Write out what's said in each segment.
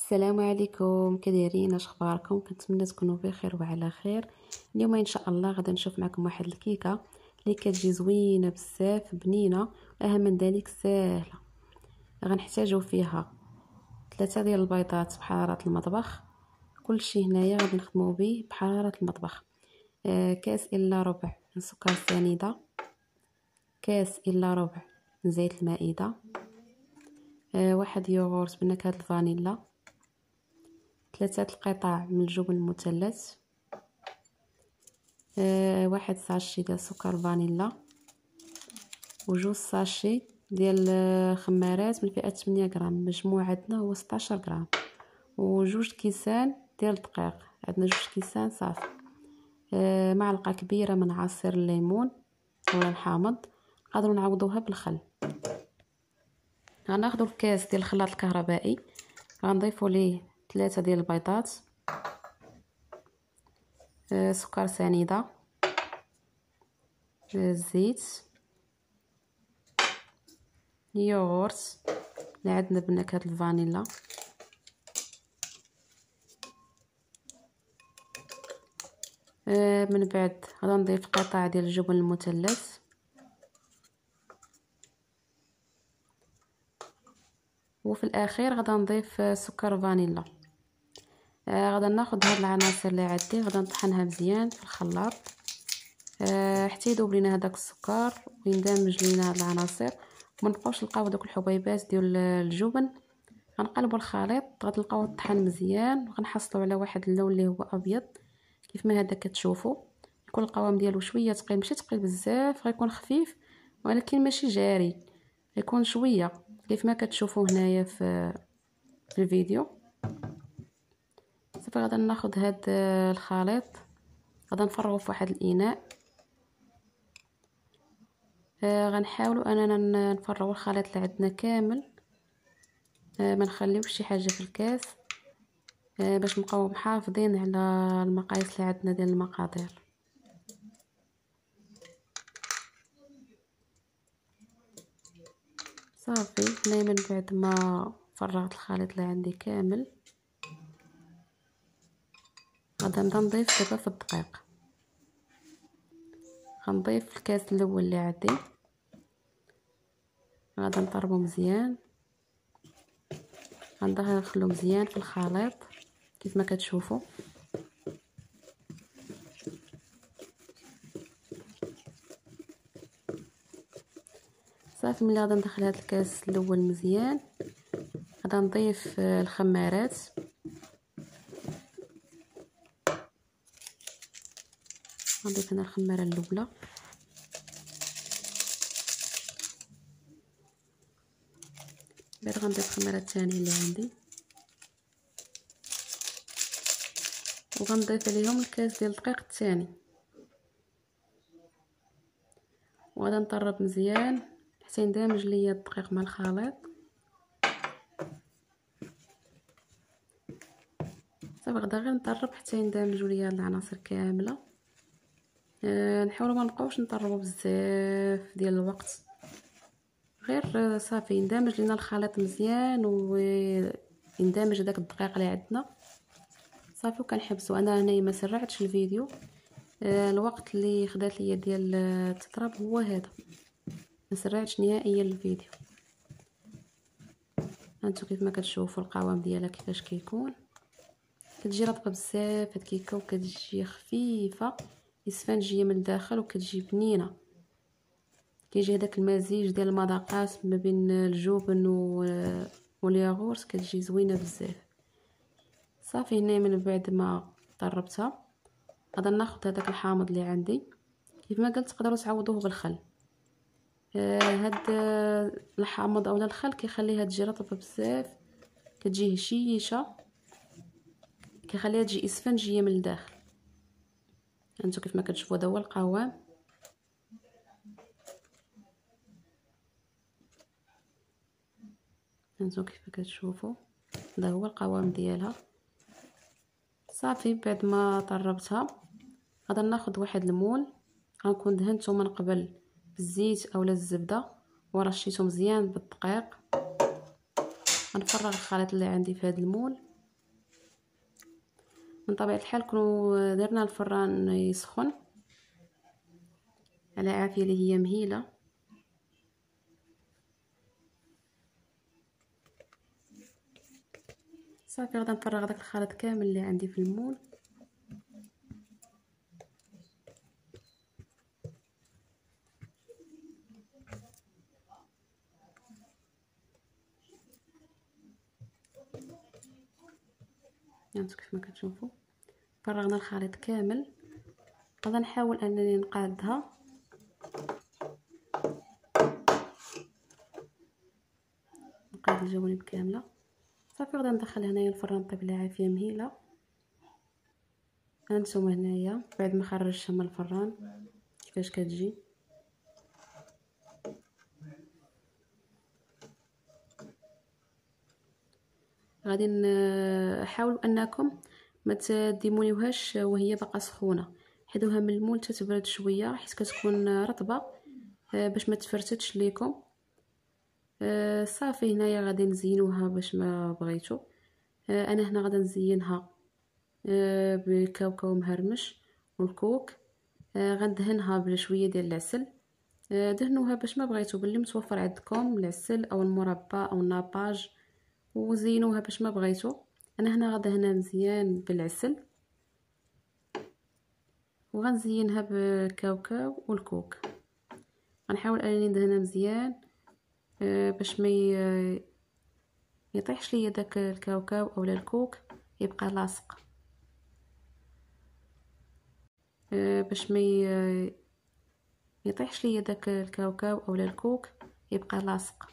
السلام عليكم، كدايرين؟ اش اخباركم؟ كنتمنى تكونوا بخير وعلى خير. اليوم ان شاء الله غادي نشوف معكم واحد الكيكه اللي كتجي زوينه بزاف، بنينه، واهم من ذلك ساهله. غنحتاجوا فيها 3 ديال البيضات بحراره المطبخ. كلشي هنايا غادي نخدموا به بحراره المطبخ. كاس الا ربع من سكر سنيده، كاس الا ربع من زيت المائده، واحد يوغورت بنكهه الفانيلا، 3 القطع من الجبن المثلث، واحد ساشي ديال سكر فانيلا، وجوج ساشي ديال خمارات من فئة 8 غرام. مجموع عندنا هو 16 غرام، وجوج كيسان ديال الدقيق. عندنا جوج كيسان صافي. معلقه كبيره من عصير الليمون ولا الحامض، نقدروا نعوضوها بالخل. غناخذوا الكاس ديال الخلاط الكهربائي، غنضيفوا ليه 3 ديال البيضات، سكر سنيده، الزيت، يوغورت اللي عندنا بنكهه الفانيلا، من بعد غنضيف قطع ديال الجبن المثلث، وفي الاخير غادي نضيف سكر فانيلا. غادي ناخذ هاد العناصر اللي عندي، غادي نطحنها مزيان في الخلاط حتى يذوب لينا هذاك السكر ويندمج لينا هاد العناصر، وما نبقاوش نلقاو دوك الحبيبات ديال الجبن. غنقلبوا الخليط، غادي نلقاوه طحن مزيان، وغنحصلوا على واحد اللون اللي هو ابيض كيف ما هذا كتشوفوا. يكون القوام ديالو شويه ثقيل، ماشي ثقيل بزاف، غيكون خفيف ولكن ماشي جاري، يكون شويه كيف ما كتشوفوا هنايا في الفيديو. صافي غادي ناخذ هاد الخليط، غادي نفرغه في واحد الاناء. غنحاولوا اننا نفرغوا الخليط اللي عندنا كامل، ما نخليوش شي حاجه في الكاس، باش نبقاو محافظين على المقاييس اللي عندنا ديال المقادير. صافي هنا من بعد ما فرغت الخليط اللي عندي كامل، غادي نضيف دابا في الدقيق. غنضيف الكاس الاول اللي عندي، غادي نضربو مزيان، غندخلو مزيان في الخليط كيف ما كتشوفوا. صافي ملي غادي ندخل هذا الكاس الاول مزيان، غادي نضيف الخمارات. غنضيف هنا الخماره الاولى، بعد غنضيف الخماره الثانيه اللي عندي، وغنضيف عليهم الكاس ديال الدقيق الثاني، وغادي نطرب مزيان حتى يندمج ليا الدقيق مع الخليط. صافي غدا غير نطرب حتى يندمجوا ليا العناصر كامله. نحاولوا ما نبقاوش نطربوا بزاف ديال الوقت، غير صافي يندمج لينا الخليط مزيان ويندمج داك الدقيق اللي عندنا. صافي وكنحبسوا. انا هنايا ما سرعتش الفيديو، الوقت اللي خدات ليا ديال التطراب هو هذا، ما سرعتش نهائيا الفيديو. هانتو كيف ما كتشوفوا القوام ديالها كيفاش كيكون. كتجي رطبه بزاف هاد الكيكه، وكتجي خفيفه اسفنجيه من الداخل، وكتجي بنينه. كيجي هذاك المزيج ديال المذاقات ما بين الجبن والياغورت، كتجي زوينه بزاف. صافي هنا من بعد ما طربتها غادي ناخذ هذاك الحامض اللي عندي، كيف ما قلت تقدروا تعوضوه بالخل. هاد الحامض اولا الخل كيخليها تجي رطبه بزاف، كتجي هشيشه، كيخليها تجي اسفنجيه من الداخل. هانتو كيف ما كتشوفوا هذا هو القوام. هانتو كيف كتشوفوا هذا هو القوام ديالها. صافي بعد ما طربتها غادي ناخذ واحد المول، غنكون دهنته من قبل بالزيت اولا الزبده ورشيته مزيان بالدقيق. غنفرغ الخليط اللي عندي في هذا المول، من طبيعه الحال كونوا درنا الفران يسخن على عافيه اللي هي مهيله. صافي غادي نفرغ داك الخليط كامل اللي عندي في المول. كيف ما كتشوفوا فرغنا الخليط كامل. غادي نحاول انني نقادها نقاد الجوانب كامله. صافي غادي ندخل هنايا الفران طيب على عافيه مهيله. هانتوما هنايا بعد ما خرجتها من الفران كيفاش كتجي. غادي نحاولوا انكم ما تديمونيوهاش وهي باقا سخونه، حيدوها من المول تتبرد شويه حيت كتكون رطبه باش ما تفرتتش ليكم. صافي هنايا غادي نزينوها باش ما بغيتو. انا هنا غادي نزينها بكاوكاو مهرمش والكوك. غندهنها بشويه ديال العسل. دهنوها باش ما بغيتو باللي متوفر عندكم العسل او المربى او الناباج، وزينوها باش ما بغيتو. انا هنا غندهنها مزيان بالعسل وغنزينها بالكاوكاو والكوك. غنحاول انني ندهنها مزيان باش ما يطيحش ليا داك الكاوكاو اولا الكوك يبقى لاصق. باش ما يطيحش ليا داك الكاوكاو اولا الكوك يبقى لاصق.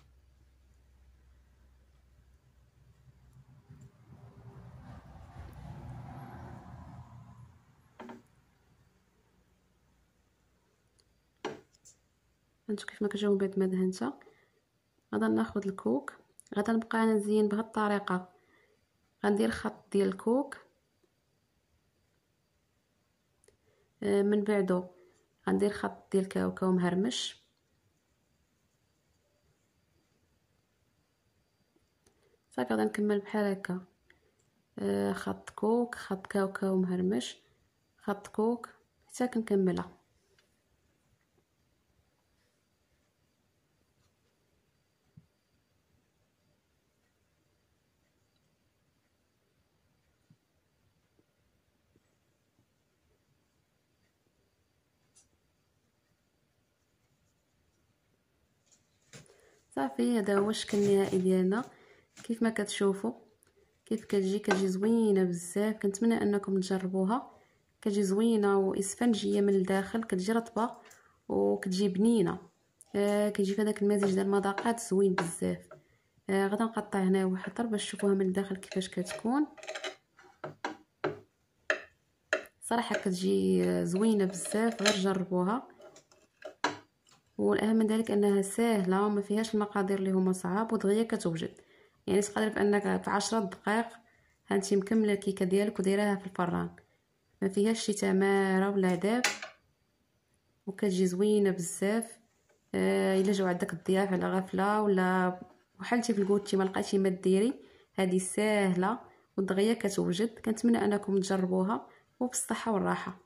هانتو كيف ما كتشوفوا بعد ما دهنتها غادا ناخذ الكوك. غادا نبقى انا نزين بهذه الطريقه. غندير خط ديال الكوك من بعدو غندير خط ديال الكاوكاو مهرمش. صافي غادا نكمل بحال هكا خط كوك خط كاوكاو مهرمش خط كوك حتى كنكملها. صافي هذا هو الشكل النهائي ديالنا. كيف ما كتشوفوا كيف كتجي زوينه بزاف. كنتمنى انكم تجربوها. كتجي زوينه واسفنجيه من الداخل، كتجي رطبه وكتجي بنينه. كيجي فهذاك المزيج ديال المذاقات زوين بزاف. غادا نقطع هنا واحد طرف باش تشوفوها من الداخل كيفاش كتكون. صراحه كتجي زوينه بزاف، غير جربوها. والاهم من ذلك انها سهله وما فيهاش المقادير اللي هما صعاب ودغيا كتوجد. يعني تقدر بانك في 10 دقائق هانتي مكمله الكيكه ديالك ودايراها في الفران. ما فيهاش شي تماره ولا عذاب وكتجي زوينه بزاف. الا جاو عندك الضياف على غفله ولا وحلتي في الكوتشي ما لقيتي ما ديري، هذه ساهله ودغيا كتوجد. كنتمنى انكم تجربوها وبالصحه والراحه.